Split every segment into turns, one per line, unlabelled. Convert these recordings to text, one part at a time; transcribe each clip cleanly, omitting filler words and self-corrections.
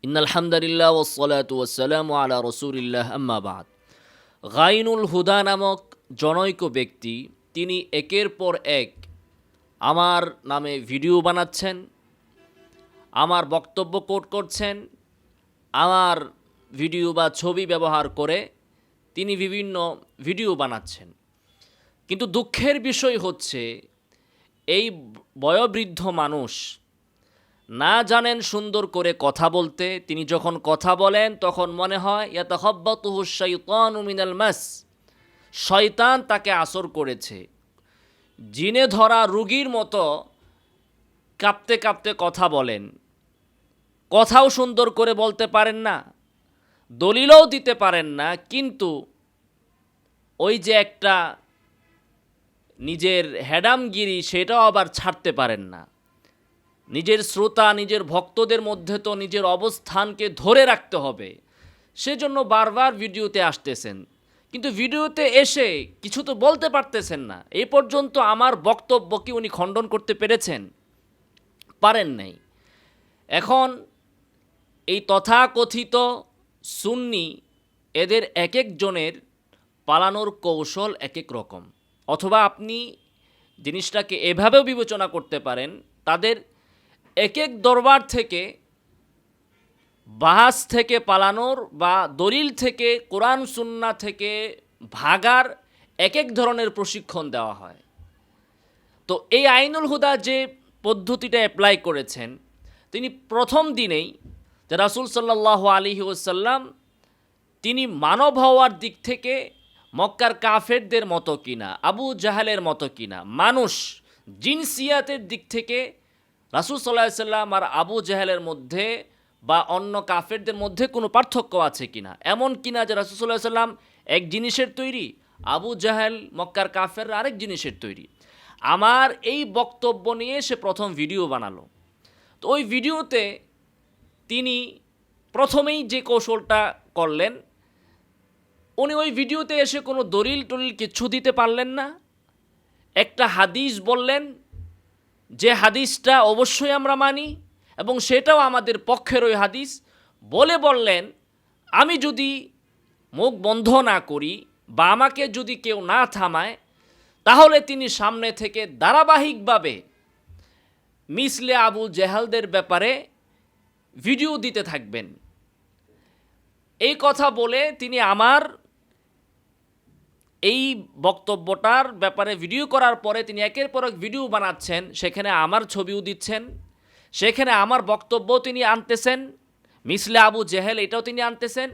ইন্নাল হামদালিল্লাহ ওয়াসসালাতু ওয়াসসালামু আলা রাসূলিল্লাহ আম্মা বাদ। গাইনুল হুদা নামক জনৈক ব্যক্তি, তিনি একের পর এক আমার নামে ভিডিও বানাচ্ছেন, আমার বক্তব্য কোট করছেন, আমার ভিডিও বা ছবি ব্যবহার করে তিনি বিভিন্ন ভিডিও বানাচ্ছেন। কিন্তু দুঃখের বিষয় হচ্ছে, এই বয়োবৃদ্ধ মানুষ না জানেন সুন্দর করে কথা বলতে। তিনি যখন কথা বলেন তখন মনে হয় ইয়াতাখাব্বাতুহু শাইতানু মিনাল মাস, শয়তান তাকে আসর করেছে। জিনে ধরা রোগীর মতো কাঁপতে কাঁপতে কথা বলেন, কথাও সুন্দর করে বলতে পারেন না, দলিলও দিতে পারেন না, কিন্তু ওই যে একটা নিজের হ্যাডামগিরি, সেটাও আবার ছাড়তে পারেন না। নিজের শ্রোতা, নিজের ভক্তদের মধ্যে তো নিজের অবস্থানকে ধরে রাখতে হবে, সেজন্য বারবার ভিডিওতে আসতেছেন, কিন্তু ভিডিওতে এসে কিছু তো বলতে পারতেছেন না। এই পর্যন্ত আমার বক্তব্য কি উনি খণ্ডন করতে পেরেছেন? পারেন নাই। এখন এই তথাকথিত সুন্নি, এদের এক একজনের পালানোর কৌশল এক এক রকম। অথবা আপনি জিনিসটাকে এভাবেও বিবেচনা করতে পারেন, তাদের এক এক দরবার থেকে বাহাস থেকে পালানোর বা দলিল থেকে, কোরআন সুন্নাহ থেকে ভাগার এক এক ধরনের প্রশিক্ষণ দেওয়া হয়। তো এই আইনুল হুদা যে পদ্ধতিটা অ্যাপ্লাই করেছেন, তিনি প্রথম দিনেই যে রাসূল সাল্লাল্লাহু আলাইহি ওয়াসাল্লাম তিনি মানব হওয়ার দিক থেকে মক্কার কাফেরদের মতো কিনা, আবু জাহালের মতো কিনা, মানুষ জিনসিয়াতের দিক থেকে রাসূল সাল্লাল্লাহু আলাইহি ওয়াসাল্লাম আর আবু জাহেলের মধ্যে বা অন্য কাফেরদের মধ্যে কোনো পার্থক্য আছে কিনা, এমন কিনা যে রাসূল সাল্লাল্লাহু আলাইহি ওয়াসাল্লাম এক জিনিসের তৈরি, আবু জাহেল মক্কার কাফের আরেক জিনিসের তৈরি। আমার এই বক্তব্য নিয়ে সে প্রথম ভিডিও বানালো। তো ওই ভিডিওতে তিনি প্রথমেই যে কৌশলটা করলেন, উনি ওই ভিডিওতে এসে কোনো দলিল টলিল কিচ্ছু দিতে পারলেন না। একটা হাদিস বললেন, যে হাদিসটা অবশ্যই আমরা মানি এবং সেটাও আমাদের পক্ষের ওই হাদিস, বললেন আমি যদি মুখ বন্ধ না করি বা আমাকে যদি কেউ না থামায়, তাহলে তিনি সামনে থেকে ধারাবাহিকভাবে মিসলে আবু জেহালদের ব্যাপারে ভিডিও দিতে থাকবেন। এই কথা বলে তিনি আমার এই বক্তব্যটার ব্যাপারে ভিডিও করার পরে তিনি একের পর এক ভিডিও বানাচ্ছেন, সেখানে আমার ছবিও দিচ্ছেন, সেখানে আমার বক্তব্য তিনি আনতেছেন, মিসলে আবু জেহেল এটাও তিনি আনতেছেন।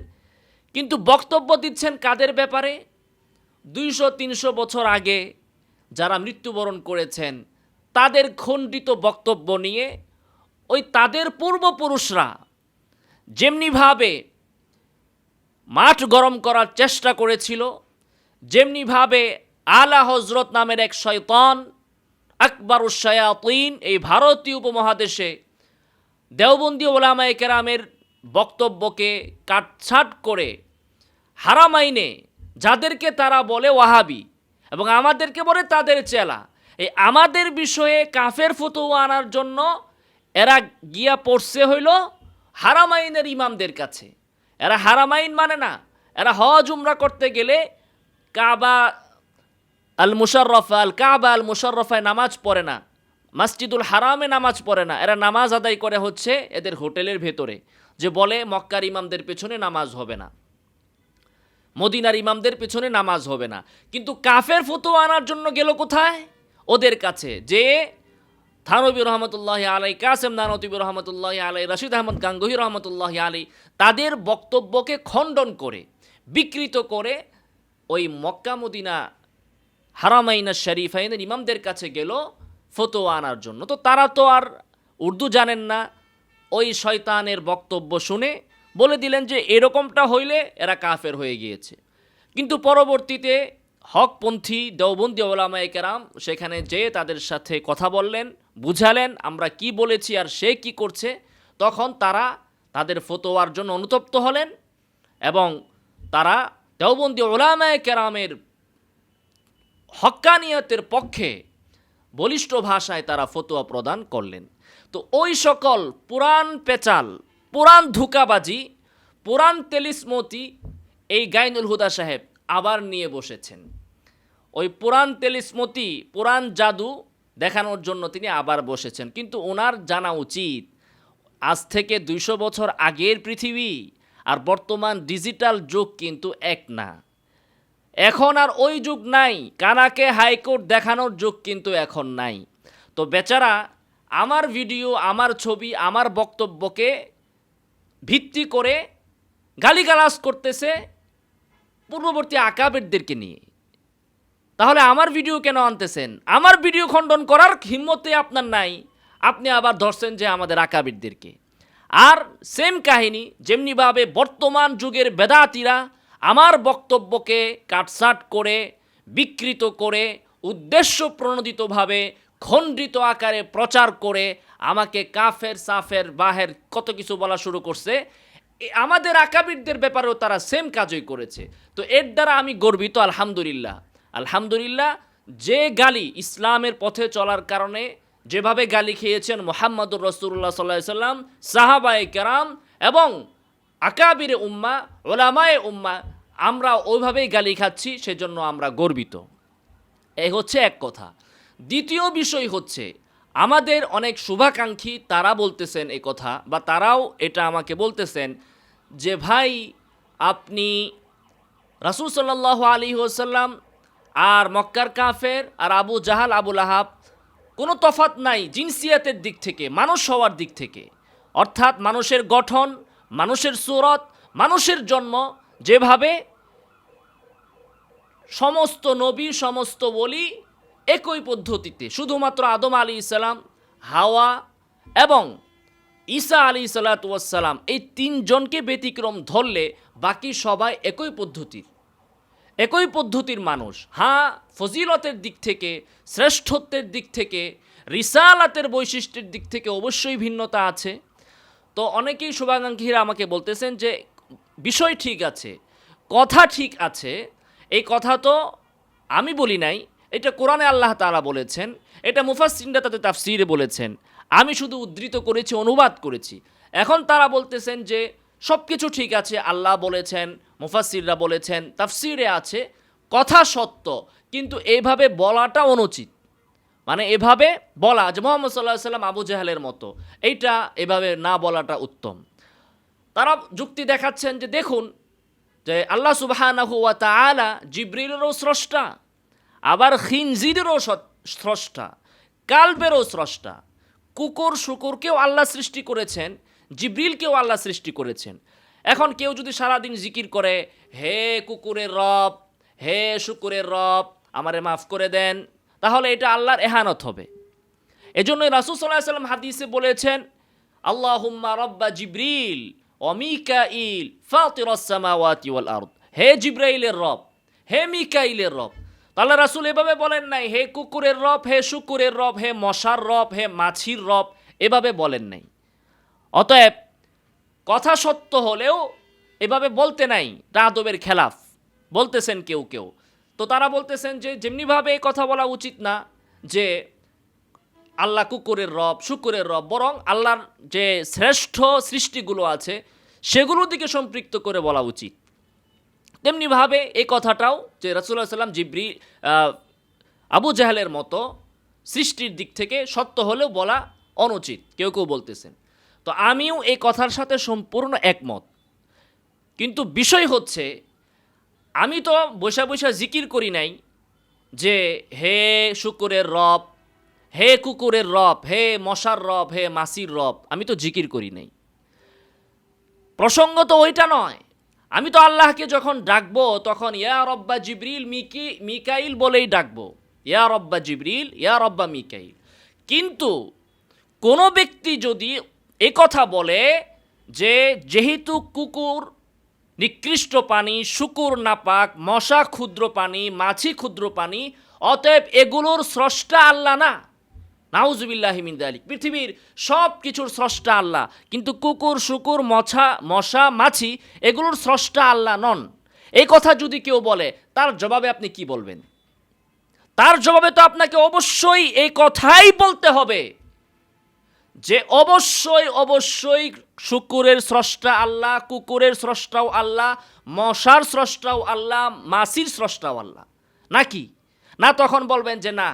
কিন্তু বক্তব্য দিচ্ছেন কাদের ব্যাপারে? 200-300 বছর আগে যারা মৃত্যুবরণ করেছেন তাদের খণ্ডিত বক্তব্য নিয়ে, ওই তাদের পূর্বপুরুষরা যেমনিভাবে মাঠ গরম করার চেষ্টা করেছিল, যেমনিভাবে আলা হজরত নামের এক শয়তান, আকবরুশ শায়াতিন, এই ভারতীয় উপমহাদেশে দেওবন্দি ওলামায়ে কেরামের বক্তব্যকে কাটছাঁট করে হারামাইনে যাদেরকে তারা বলে ওয়াহাবি এবং আমাদেরকে বলে তাদের চেলা, এই আমাদের বিষয়ে কাফের ফতোয়া আনার জন্য এরা গিয়া পড়ছে হইল হারামাইনের ইমামদের কাছে। এরা হারামাইন মানে না, এরা হজ উমরা করতে গেলে কাবা আল মুশাররফায় নামাজ পড়ে না, মসজিদুল হারামে নামাজ পড়ে না, এরা নামাজ আদায় করে হচ্ছে এদের হোটেলের ভেতরে, যে বলে মক্কার ইমামদের পেছনে নামাজ হবে না, মদিনার ইমামদের পেছনে নামাজ হবে না। কিন্তু কাফের ফতোয়া আনার জন্য গেল কোথায়? ওদের কাছে। যে থানবী রহমতুল্লাহ আলাই, কাসেম নানতবী রহমতুল্লাহ আলাই, রশিদ আহমদ গাঙ্গুহি রহমতুল্লাহ আলাই তাদের বক্তব্যকে খণ্ডন করে, বিকৃত করে ওই মক্কা মদিনা হারামাইনা শরীফাইনের ইমামদের কাছে গেল ফতোয়া আনার জন্য। তো তারা তো আর উর্দু জানেন না, ওই শয়তানের বক্তব্য শুনে বলে দিলেন যে এরকমটা হইলে এরা কাফের হয়ে গিয়েছে। কিন্তু পরবর্তীতে হকপন্থী দেওবন্দি ওলামায়ে কেরাম সেখানে যেয়ে তাদের সাথে কথা বললেন, বুঝালেন আমরা কি বলেছি আর সে কি করছে। তখন তারা তাদের ফতোয়ার জন্য অনুতপ্ত হলেন এবং তারা দেওবন্দি ওলামায়ে কেরামের হক্কানিয়তের পক্ষে বলিষ্ঠ ভাষায় তারা ফতোয়া প্রদান করলেন। তো ওই সকল পুরাণ পেচাল পুরান ধোঁকাবাজি, পুরান তেলিসমতি এই গাইনুল হুদা সাহেব আবার নিয়ে বসেছেন। ওই পুরান তেলিসমতি, পুরান জাদু দেখানোর জন্য তিনি আবার বসেছেন। কিন্তু ওনার জানা উচিত আজ থেকে 200 বছর আগের পৃথিবী আর বর্তমান ডিজিটাল যুগ কিন্তু এক না। এখন আর ওই যুগ নাই, কানাকে হাইকোর্ট দেখানোর যুগ কিন্তু এখন নাই। তো বেচারা আমার ভিডিও, আমার ছবি, আমার বক্তব্যকে ভিত্তি করে গালিগালাজ করতেছে পূর্ববর্তী আকাবেরদেরকে নিয়ে। তাহলে আমার ভিডিও কেন আনতেছেন? আমার ভিডিও খণ্ডন করার হিম্মতে আপনার নাই, আপনি আবার ধরছেন যে আমাদের আকাবিরদেরকে। আর সেম কাহিনী যেমনিভাবে বর্তমান যুগের বেদাতিরা আমার বক্তব্যকে কাটছাট করে, বিকৃত করে, উদ্দেশ্য প্রণোদিতভাবে খণ্ডিত আকারে প্রচার করে আমাকে কাফের, সাফের, বাহের কত কিছু বলা শুরু করছে। আমাদের আকাবিরদের ব্যাপারেও তারা সেম কাজই করেছে। তো এর দ্বারা আমি গর্বিত, আলহামদুলিল্লাহ। আলহামদুলিল্লাহ, যে গালি ইসলামের পথে চলার কারণে যেভাবে গালি খেয়েছেন মুহাম্মদুর রাসূলুল্লাহ সাল্লাল্লাহু আলাইহি সাল্লাম, সাহাবায়ে কেরাম এবং আকাবিরে উম্মাহ, উলামায়ে উম্মাহ, আমরা ওইভাবেই গালি খাচ্ছি, সেজন্য আমরা গর্বিত। এই হচ্ছে এক কথা। দ্বিতীয় বিষয় হচ্ছে আমাদের অনেক শুভাকাঙ্ক্ষী তারা বলতেছেন এই কথা, বা তারাও এটা আমাকে বলতেছেন যে ভাই আপনি রাসূল সাল্লাল্লাহু আলাইহি ওয়াসাল্লাম আর মক্কার কাফের আর আবু জাহাল, আবু লাহাব কোনো তফাৎ নাই জিনসিয়াতের দিক থেকে, মানুষ হওয়ার দিক থেকে। অর্থাৎ মানুষের গঠন, মানুষের সুরত, মানুষের জন্ম যেভাবে সমস্ত নবী, সমস্ত ওলি একই পদ্ধতিতে, শুধুমাত্র আদম আলাইহিস সালাম, হাওয়া এবং ঈসা আলাইহিস সালাতু ওয়াস সালাম এই তিনজনকে ব্যতিক্রম ধরলে বাকি সবাই একই পদ্ধতির মানুষ। হ্যাঁ, ফজিলতের দিক থেকে, শ্রেষ্ঠত্বের দিক থেকে, রিসালাতের বৈশিষ্ট্যের দিক থেকে অবশ্যই ভিন্নতা আছে। তো অনেকেই শুভাকাঙ্ক্ষীরা আমাকে বলতেছেন যে বিষয় ঠিক আছে, কথা ঠিক আছে, এই কথা তো আমি বলি নাই, এটা কোরআনে আল্লাহ তাআলা বলেছেন, এটা মুফাসসিররা তাদের তাফসীরে বলেছেন, আমি শুধু উদ্ধৃত করেছি, অনুবাদ করেছি। এখন তারা বলতেছেন যে সব কিছু ঠিক আছে, আল্লাহ বলেছেন, মুফাসসিররা বলেছেন, তাফসীরে আছে, কথা সত্য, কিন্তু এইভাবে বলাটা অনুচিত। মানে এভাবে বলা যে মুহাম্মদ সাল্লাল্লাহু আলাইহি সাল্লাম আবু জাহেলের মতো, এইটা এভাবে না বলাটা উত্তম। তারা যুক্তি দেখাচ্ছেন যে দেখুন যে আল্লাহ সুবহানাহু ওয়া তাআলা জিবরিলেরও স্রষ্টা, আবার খিনজিরেরও স্রষ্টা, কালবেরও স্রষ্টা। কুকুর শুকুরকেও আল্লাহ সৃষ্টি করেছেন, জিবরিলকেও আল্লাহ সৃষ্টি করেছেন। এখন কেউ যদি সারাদিন জিকির করে, হে কুকুরের রব, হে শুকুরের রব, আমারে মাফ করে দেন, তাহলে এটা আল্লাহর এহানত হবে। এজন্যই রাসূল সাল্লাল্লাহু আলাইহি ওয়াসাল্লাম হাদিসে বলেছেন, আল্লাহুম্মা রাব্বা জিবরিল ও মিকাইল ফাতিরাস সামাওয়াতি ওয়াল আরদ, হে জিবরাইলের রব, হে মিকাইলের রব। তাহলে রাসূল এভাবে বলেন নাই হে কুকুরের রব, হে শুকুরের রব, হে মশার রব, হে মাছির রব, এভাবে বলেন নাই। অতএব কথা সত্য হলেও এভাবে বলতে নাই, তা আদবের খেলাফ বলতেছেন কেউ কেউ। তো তারা বলতেছেন যে যেমনিভাবে কথা বলা উচিত না যে আল্লাহ কুকুরের রব, শুকুরের রব, বরং আল্লাহর যে শ্রেষ্ঠ সৃষ্টিগুলো আছে সেগুলোর দিকে সম্পৃক্ত করে বলা উচিত। তেমনিভাবে এই কথাটাও যে রাসূলুল্লাহ সাল্লাল্লাহু আলাইহি ওয়াসাল্লাম আবু জাহেলের মতো সৃষ্টির দিক থেকে সত্য হলেও বলা অনুচিত, কেউ কেউ বলতেছেন। তো আমিও এই কথার সাথে সম্পূর্ণ একমত। কিন্তু বিষয় হচ্ছে আমি তো বৈশা বৈশা জিকির করি নাই যে হে শুকুরের রব, হে কুকুরের রব, হে মশার রব, হে মাছির রব, আমি তো জিকির করি নাই। প্রসঙ্গ তো ওইটা নয়। আমি তো আল্লাহকে যখন ডাকবো তখন ইয়া রব্বা জিবরিল মিকাইল বলেই ডাকবো, ইয়া রব্বা জিবরিল, ইয়া রব্বা মিকাইল। কিন্তু কোনো ব্যক্তি যদি কথা বলে যে যেহেতু কুকুর নিকৃষ্ট পানি, শুকুর নাপাক, মশা ক্ষুদ্র পানি, মাছি ক্ষুদ্র পানি, অতএব এগুলোর স্রষ্টা আল্লাহ না, নাউজুবিল্লাহি মিন যালিক, পৃথিবীর সব কিছুর স্রষ্টা আল্লাহ, কিন্তু কুকুর শুকুর মশা মাছি এগুলোর স্রষ্টা আল্লাহ নন, এই কথা যদি কেউ বলে তার জবাবে আপনি কি বলবেন? তার জবাবে তো আপনাকে অবশ্যই এই কথাই বলতে হবে যে অবশ্যই অবশ্যই শুকুরের স্রষ্টা আল্লাহ, কুকুরের স্রষ্টাও আল্লাহ, মশার স্রষ্টাও আল্লাহ, মাছির স্রষ্টাও আল্লাহ, নাকি? না তখন বলবেন যে না,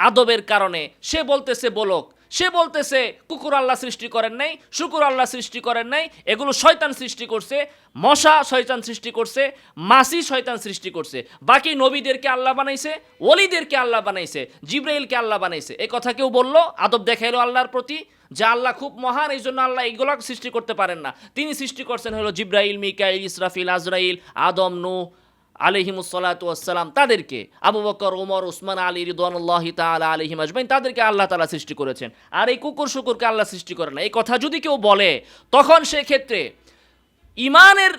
আদবের কারণে সে বলতেছে বলক, সে বলতেছে কুকুর আল্লাহ সৃষ্টি করেন নাই, শুকুর আল্লাহ সৃষ্টি করেন নাই, এগুলো শয়তান সৃষ্টি করছে, মশা শয়তান সৃষ্টি করছে, মাছি শয়তান সৃষ্টি করছে, বাকি নবীদেরকে আল্লাহ বানাইছে, ওলিদেরকে আল্লাহ বানাইছে, জিব্রাইলকে আল্লাহ বানাইছে। এই কথা কেউ বললো? আদব দেখাইলো আল্লাহর প্রতি যে আল্লাহ খুব মহান, এই জন্য আল্লাহ এইগুলো সৃষ্টি করতে পারেন না। তিনি সৃষ্টি করছেন হলো জিব্রাইল, মিকাইল, ইসরাফিল, আজরাইল, আদম, নূহ আলাইহিমুসসালাতু ওয়াসসালাম, তাদেরকে আবু বকর, ওমর, উসমান, আলী রিদওয়ানুল্লাহি তাআলা আলাইহিম আজমাইন, তাদেরকে আল্লাহ তাআলা সৃষ্টি করেছেন। আর এই কুকুর শুকুরকে আল্লাহ সৃষ্টি করেন না, এই কথা যদি কেউ বলে তখন সেক্ষেত্রে ইমানের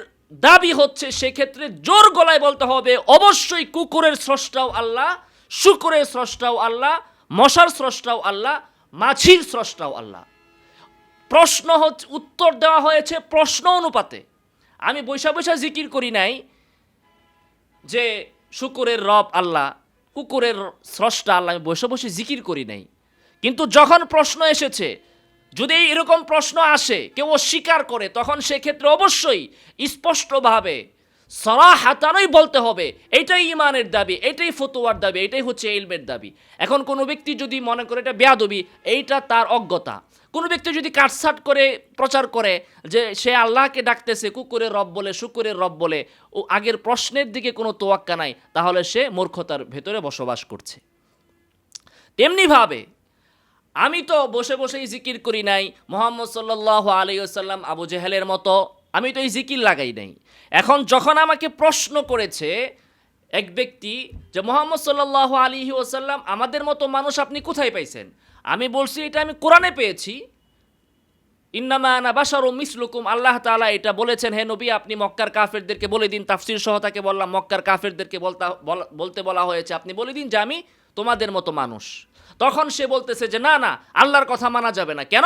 দাবি হচ্ছে, সেক্ষেত্রে জোর গলায় বলতে হবে অবশ্যই কুকুরের স্রষ্টাও আল্লাহ, শুকুরের স্রষ্টাও আল্লাহ, মশার স্রষ্টাও আল্লাহ, মাছির স্রষ্টাও আল্লাহ। প্রশ্ন হচ্ছে, উত্তর দেওয়া হয়েছে প্রশ্ন অনুপাতে। আমি বৈশা বৈশা জিকির করি নাই যে শুকুরের রব আল্লাহ, কুকুরের স্রষ্টা আল্লাহ, আমি বসে বসে জিকির করি নাই। কিন্তু যখন প্রশ্ন এসেছে, যদি এরকম প্রশ্ন আসে, কেউ অস্বীকার করে, তখন সেক্ষেত্রে অবশ্যই স্পষ্টভাবে সরাহাতানই বলতে হবে এটাই ইমানের দাবি, এটাই ফতোয়ার দাবি, এটাই হচ্ছে ইলমের দাবি। এখন কোনো ব্যক্তি যদি মনে করে এটা বেয়াদবি, এইটা তার অজ্ঞতা। কোনো ব্যক্তি যদি কাটছাট করে প্রচার করে যে সে আল্লাহকে ডাকতেছে কুকুরের রব বলে, শুকুরের রব বলে, ও আগের প্রশ্নের দিকে কোনো তোয়াক্কা নাই, তাহলে সে মূর্খতার ভেতরে বসবাস করছে। তেমনিভাবে আমি তো বসে বসেই জিকির করি নাই মুহাম্মদ সাল্লাল্লাহু আলাইহি ওয়াসাল্লাম আবু জেহেলের মতো, আমি তো এই জিকির লাগাই নাই। এখন যখন আমাকে প্রশ্ন করেছে এক ব্যক্তি যে মুহাম্মদ সাল্লাল্লাহু আলাইহি ওয়াসাল্লাম আমাদের মতো মানুষ আপনি কোথায় পাইছেন, আমি বলছি এটা আমি কোরআনে পেয়েছি। ইন্নামা আনা বাশারুম মিসলুকুম, আল্লাহ তাআলা এটা বলেছেন, হে নবী আপনি মক্কার কাফেরদেরকে বলে দিন। তাফসীর সহ তাকে বললাম মক্কার কাফেরদেরকে বলতে বলা হয়েছে আপনি বলে দিন যে আমি তোমাদের মতো মানুষ। তখন সে বলতেছে যে না না, আল্লাহর কথা মানা যাবে না। কেন?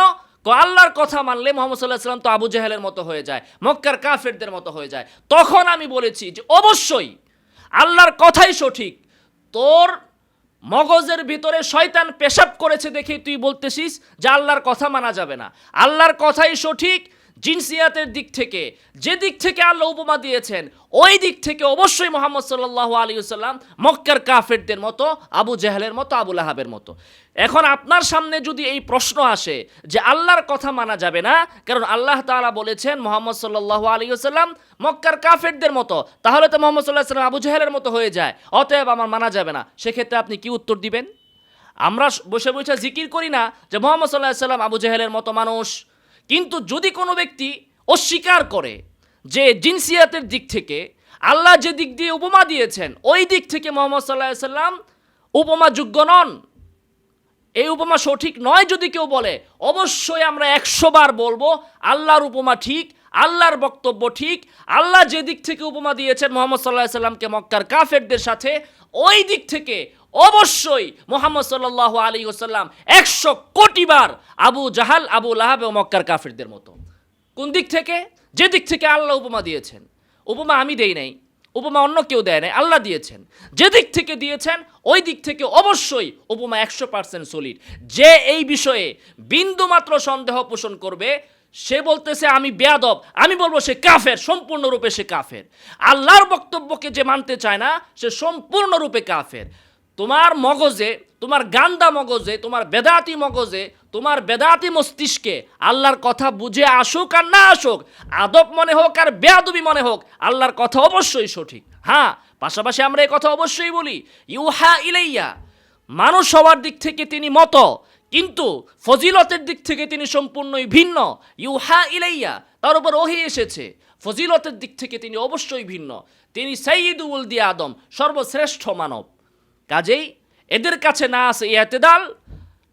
আল্লাহর কথা মানলে মুহাম্মদ সাল্লাল্লাহু আলাইহি ওয়াসাল্লাম তো আবু জেহেলের মতো হয়ে যায়, মক্কার কাফেরদের মতো হয়ে যায়। তখন আমি বলেছি যে অবশ্যই আল্লাহর কথাই সঠিক, তোর মগজের ভিতরে শয়তান পেশাব করেছে দেখে তুই বলতেছিস যে আল্লাহর কথা মানা যাবে না। আল্লাহর কথাই সঠিক, জিনসিয়াতের দিক থেকে যে দিক থেকে আল্লাহ উপমা দিয়েছেন, ওই দিক থেকে অবশ্যই মুহাম্মদ সাল্লাল্লাহু আলাইহি ওয়াসাল্লাম মক্কার কাফেরদের মতো, আবু জেহেলের মতো, আবু লাহাবের মতো। এখন আপনার সামনে যদি এই প্রশ্ন আসে যে আল্লাহর কথা মানা যাবে না কারণ আল্লাহ তাআলা বলেছেন মুহাম্মদ সাল্লাল্লাহু আলাইহি ওয়াসাল্লাম মক্কার কাফেরদের মতো, তাহলে তো মুহাম্মদ সাল্লাল্লাহু আলাইহি ওয়াসাল্লাম আবু জেহেলের মতো হয়ে যায়, অতএব আমার মানা যাবে না। সেক্ষেত্রে আপনি কি উত্তর দিবেন? আমরা বসে বসে জিকির করি না যে মুহাম্মদ সাল্লাল্লাহু আলাইহি ওয়াসাল্লাম আবু জেহেলের মতো মানুষ। কিন্তু যদি কোনো ব্যক্তি অস্বীকার করে যে জিনসিয়াতের দিক থেকে আল্লাহ যে দিক দিয়ে উপমা দিয়েছেন ওই দিক থেকে মুহাম্মদ সাল্লাল্লাহু আলাইহি ওয়াসাল্লাম উপমাযোগ্য নন, এই উপমা সঠিক নয় যদি কেউ বলে, অবশ্যই আমরা 100 বার বলবো আল্লাহর উপমা ঠিক, আল্লাহর বক্তব্য ঠিক। আল্লাহ যে দিক থেকে উপমা দিয়েছেন মুহাম্মদ সাল্লাল্লাহু আলাইহি ওয়াসাল্লামকে মক্কার কাফেরদের সাথে, ওই দিক থেকে অবশ্যই মুহাম্মদ সাল্লাল্লাহু আলাইহি ওয়াসাল্লাম 100 কোটি বার আবু জাহাল, আবু লাহাব ও মক্কার কাফেরদের মতো। কোন দিক থেকে? যে দিক থেকে আল্লাহ উপমা দিয়েছেন। উপমা আমি দেই নাই, উপমা অন্য কেউ দেয় নাই, আল্লাহ দিয়েছেন। যে দিক থেকে দিয়েছেন ওই দিক থেকে অবশ্যই উপমা 100% সলিড। যে এই বিষয়ে বিন্দুমাত্র সন্দেহ পোষণ করবে সে বলতেছে আমি বেয়াদব, আমি বলবো সে কাফের, সম্পূর্ণরূপে সে কাফের। আল্লাহর বক্তব্যকে যে মানতে চায় না সে সম্পূর্ণরূপে কাফের। তোমার মগজে, তোমার গান্দা মগজে, তোমার বেদাতি মগজে, তোমার বেদাতি মস্তিষ্কে আল্লাহর কথা বুঝে আসুক আর না আসুক, আদব মনে হোক আর বেয়াদবি মনে হোক, আল্লাহর কথা অবশ্যই সঠিক। হ্যাঁ, পাশাপাশি আমরা এই কথা অবশ্যই বলি ইউহা ইলাইয়া, মানুষ হওয়ার দিক থেকে তিনি মত, কিন্তু ফজিলতের দিক থেকে তিনি সম্পূর্ণই ভিন্ন। ইউহা ইলাইয়া, তার উপর ওহী এসেছে, ফজিলতের দিক থেকে তিনি অবশ্যই ভিন্ন। তিনি সাইয়্যিদু ওয়ালদি আদম, সর্বশ্রেষ্ঠ মানব। কাজেই এদের কাছে না আছে ইতিদাল,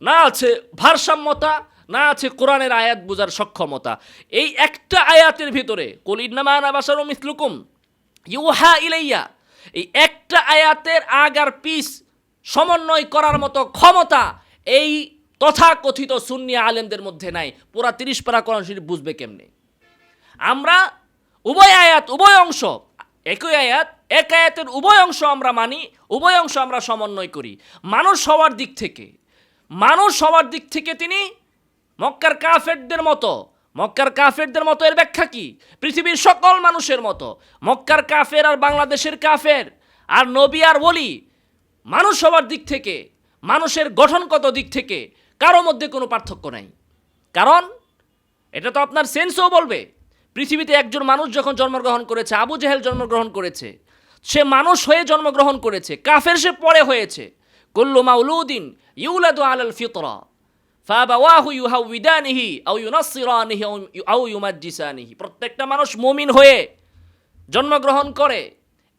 না আছে ভারসাম্যতা, না আছে কোরআনের আয়াত বোঝার সক্ষমতা। এই একটা আয়াতের ভিতরে কুল ইন্নামা আনা বাশারুম মিসলুকুম ইউহা ইলাইয়া, এই একটা আয়াতের আগ আর পিছ সমন্বয় করার মতো ক্ষমতা এই তথাকথিত সুন্নি আলেমদের মধ্যে নাই। পুরা 30 পারা কোরআন শরীফ বুঝবে কেমনে? আমরা উভয় আয়াত, উভয় অংশ, একই আয়াত, এক আয়াতের উভয় অংশ আমরা মানি, উভয় অংশ আমরা সমন্বয় করি। মানুষ হওয়ার দিক থেকে, মানুষ হওয়ার দিক থেকে তিনি মক্কার কাফেরদের মতো। মক্কার কাফেরদের মতো এর ব্যাখ্যা কি? পৃথিবীর সকল মানুষের মতো। মক্কার কাফের আর বাংলাদেশের কাফের আর নবী আর ওলি মানুষ হওয়ার দিক থেকে, মানুষের গঠনগত দিক থেকে কারো মধ্যে কোনো পার্থক্য নাই। কারণ এটা তো আপনার সেন্সও বলবে, পৃথিবীতে একজন মানুষ যখন জন্মগ্রহণ করেছে, আবু জেহেল জন্মগ্রহণ করেছে, সে মানুষ হয়ে জন্মগ্রহণ করেছে, কাফের সে পরে হয়েছে। কুল্লু মাউলুদিন ইউলাদু আলাল ফিতরা ফাবাওয়াহু ইউহাউইদানিহি আও ইউনাসসিরানিহি আও ইউমাজ্জিসানিহি। প্রত্যেকটা মানুষ মুমিন হয়ে জন্মগ্রহণ করে,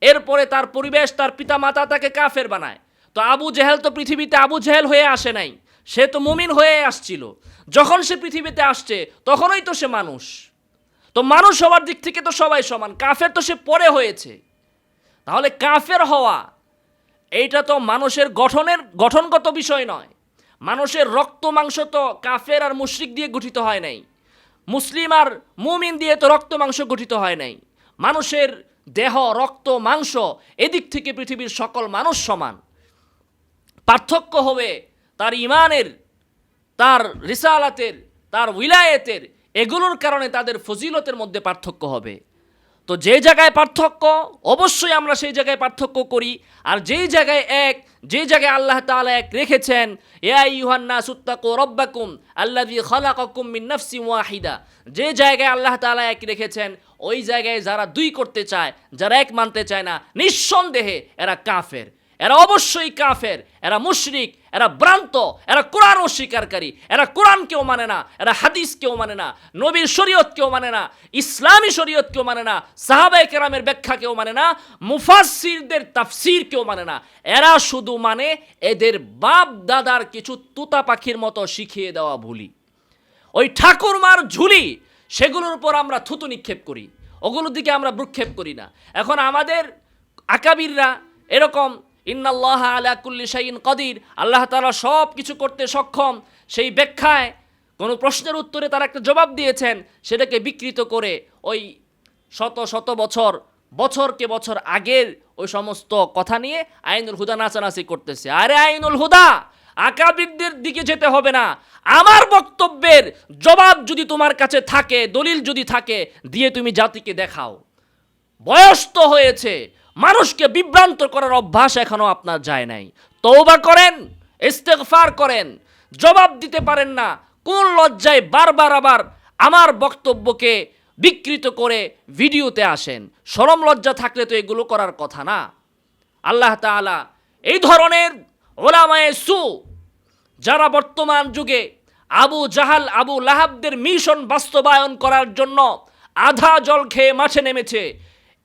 এরপরে তার পরিবেশ, তার পিতা মাতা তাকে কাফের বানায়। তো আবু জেহেল তো পৃথিবীতে আবু জেহেল হয়ে আসে নাই, সে তো মুমিন হয়ে আসছিল। যখন সে পৃথিবীতে আসছে তখনই তো সে মানুষ। তো মানুষ হওয়ার দিক থেকে তো সবাই সমান, কাফের তো সে পরে হয়েছে। তাহলে কাফের হওয়া এইটা তো মানুষের গঠনগত বিষয় নয়। মানুষের রক্ত মাংস তো কাফের আর মুশরিক দিয়ে গঠিত হয় নাই, মুসলিম আর মুমিন দিয়ে তো রক্ত মাংস গঠিত হয় নাই। মানুষের দেহ, রক্ত, মাংস, এদিক থেকে পৃথিবীর সকল মানুষ সমান। পার্থক্য হবে তার ইমানের, তার রিসালাতের, তার উইলায়েতের, এগুলোর কারণে তাদের ফজিলতের মধ্যে পার্থক্য হবে। তো যে জায়গায় পার্থক্য, অবশ্যই আমরা সেই জায়গায় পার্থক্য করি। আর যেই জায়গায় এক, যে জায়গায় আল্লাহ তাআলা এক রেখেছেন, ইয়া আইয়ুহান নাসু তাকু রাব্বাকুম আল্লাযী খালাকাকুম মিন নাফসিন ওয়াহিদা, যে জায়গায় আল্লাহ তাআলা এক রেখেছেন, ওই জায়গায় যারা দুই করতে চায়, যারা এক মানতে চায় না, নিঃসন্দেহে এরা কাফের, এরা অবশ্যই কাফের, এরা মুশরিক, এরা ভ্রান্ত, এরা কোরআন অস্বীকারী, এরা কোরআন কেউ মানে না, এরা হাদিস কেউ মানে না, নবীর শরীয়ত কেউ মানে না, ইসলামী শরীয়ত কেউ মানে না, সাহাবায়ে কেরামের ব্যাখ্যা কেউ মানে না, মুফাসসিরদের তাফসীর কেউ মানে না। এরা শুধু মানে এদের বাপ দাদার কিছু তুতা পাখির মতো শিখিয়ে দেওয়া ভুলি, ওই ঠাকুরমার ঝুলি, সেগুলোর উপর আমরা থুতু নিক্ষেপ করি, ওগুলোর দিকে আমরা ভ্রুক্ষেপ করি না। এখন আমাদের আকাবিররা এরকম ইন্নাল্লাহা আলা কুল্লি শাইইন কাদির, আল্লাহ তাআলা সব কিছু করতে সক্ষম, সেই ব্যাখ্যায় কোনো প্রশ্নের উত্তরে তারা একটা জবাব দিয়েছেন, সেটাকে বিকৃত করে ওই শত শত বছরকে বছর আগের ওই সমস্ত কথা নিয়ে আইনুল হুদা নাচানাচি করতেছে। আরে আইনুল হুদা, আকাবিরদের দিকে যেতে হবে না। আমার বক্তব্যের জবাব যদি তোমার কাছে থাকে, দলিল যদি থাকে, দিয়ে তুমি জাতিকে দেখাও। বয়স তো হয়েছে, মানুষকে বিভ্রান্ত করার অভ্যাস এখনো আপনার যায় নাই। তওবা করেন, ইস্তেগফার করেন। জবাব দিতে পারেন না, কোন লজ্জায় বারবার আবার আমার বক্তব্যকে বিকৃত করে ভিডিওতে আসেন? শরম লজ্জা থাকলে তো এগুলো করার কথা না। আল্লাহ তাআলা এই ধরনের উলামায়ে সু, যারা বর্তমান যুগে আবু জাহাল, আবু লাহাবদের মিশন বাস্তবায়ন করার জন্য আধা জল খেয়ে মাঠে নেমেছে,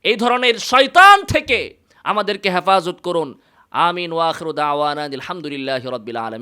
এই ধরনের শয়তান থেকে আমাদেরকে হেফাজত করুন। আমিন ওয়া আখিরু দাওয়ানা আলহামদুলিল্লাহি রাব্বিল আলামিন।